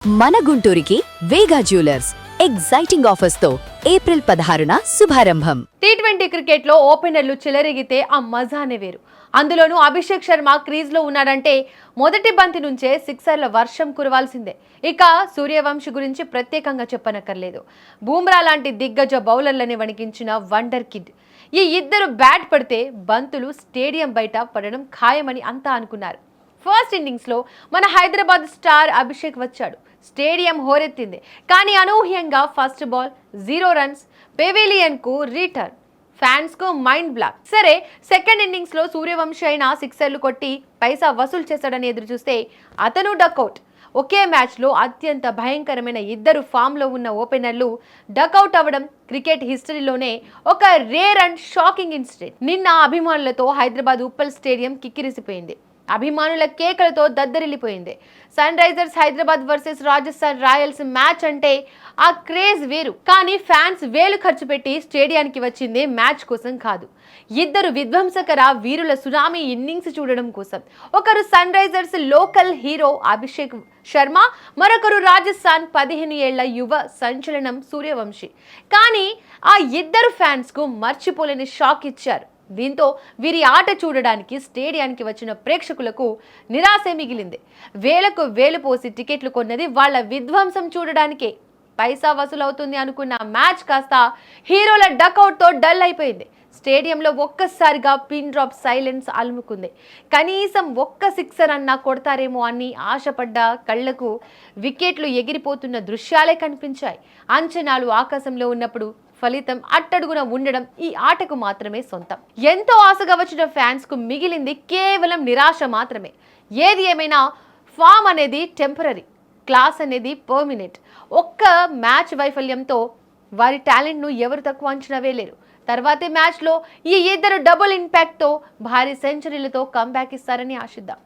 మన గుంటూరుకి వేగా jewellers exciting offers తో April 16న శుభారంభం. T20 cricket లో ఓపెనర్లు చెలరేగితే ఆ మజానే వేరు. అందులోనూ అభిషేక్ శర్మ క్రీజ్ లో ఉన్నాడంటే మొదటి బంతి నుంచే సిక్సర్ల వర్షం కురవాల్సిందే. ఇక సూర్యవంశి గురించి ప్రత్యేకంగా చెప్పనక్కర్లేదు. బూమ్రా లాంటి దిగ్గజ బౌలర్లని వణికించిన వండర్ కిడ్. ఈ ఇద్దరు బ్యాట్ పడితే బంతులు స్టేడియం బయట పడడం ఖాయమని అంతా అనుకున్నారు. ఫస్ట్ ఇన్నింగ్స్ లో మన హైదరాబాద్ స్టార్ అభిషేక్ వచ్చాడు. స్టేడియం హోరెత్తింది. కానీ అనూహ్యంగా ఫస్ట్ బాల్ 0 రన్స్, పెవిలియన్ కు రిటర్న్, ఫ్యాన్స్ కు మైండ్ బ్లాక్. సరే, సెకండ్ ఇన్నింగ్స్ లో సూర్యవంశి అయినా సిక్సర్లు కొట్టి పైసా వసూలు చేశాడని ఎదురు చూస్తే అతను డకౌట్. ఒకే మ్యాచ్ లో అత్యంత భయంకరమైన ఇద్దరు ఫామ్ లో ఉన్న ఓపెనర్లు డకౌట్ అవ్వడం క్రికెట్ హిస్టరీలోనే ఒక రేర్ అండ్ షాకింగ్ ఇన్సిడెంట్. నిన్న అభిమానులతో హైదరాబాద్ ఉప్పల్ స్టేడియం కిక్కిరిసిపోయింది. అభిమానుల కేకలతో దద్దరిల్లిపోయింది. Sunrisers Hyderabad versus Rajasthan Royals match అంటే ఆ క్రేజ్ వేరు. కానీ ఫ్యాన్స్ వేలు ఖర్చు పెట్టి స్టేడియానికి వచ్చింది మ్యాచ్ కోసం కాదు, ఇద్దరు విధ్వంసకర వీరుల సునామీ ఇన్నింగ్స్ చూడడం కోసం. ఒకరు Sunrisers local hero Abhishek Sharma, మరొకరు రాజస్థాన్ 15 ఏళ్ల యువ సంచలనం సూర్యవంశి. కానీ ఆ ఇద్దరు ఫ్యాన్స్ కు మర్చిపోలేని షాక్ ఇచ్చారు. దీంతో వీరి ఆట చూడడానికి స్టేడియానికి వచ్చిన ప్రేక్షకులకు నిరాశే మిగిలింది. వేలకు వేలు పోసి టికెట్లు కొన్నది వాళ్ళ విధ్వంసం చూడడానికే. పైసా వసూలవుతుంది అనుకున్న మ్యాచ్ కాస్త హీరోల డకౌట్తో డల్ అయిపోయింది. స్టేడియంలో ఒక్కసారిగా పిన్ డ్రాప్ సైలెన్స్ అలుముకుంది. కనీసం ఒక్క సిక్సర్ అన్నా కొడతారేమో అని ఆశపడ్డ కళ్లకు వికెట్లు ఎగిరిపోతున్న దృశ్యాలే కనిపించాయి. అంచనాలు ఆకాశంలో ఉన్నప్పుడు ఫలితం అట్టడుగున ఉండడం ఈ ఆటకు మాత్రమే సొంతం. ఎంతో ఆశగా వచ్చిన ఫ్యాన్స్ కు మిగిలింది కేవలం నిరాశ మాత్రమే. ఏది ఏమైనా ఫామ్ అనేది టెంపరరీ, క్లాస్ అనేది పర్మినెంట్. ఒక్క మ్యాచ్ వైఫల్యంతో వారి టాలెంట్ను ఎవరు తక్కువ అంచనా వేయలేరు. తర్వాతే మ్యాచ్లో ఈ ఇద్దరు డబుల్ ఇంపాక్ట్తో భారీ సెంచరీలతో కంబ్యాక్ ఇస్తారని ఆశిద్దాం.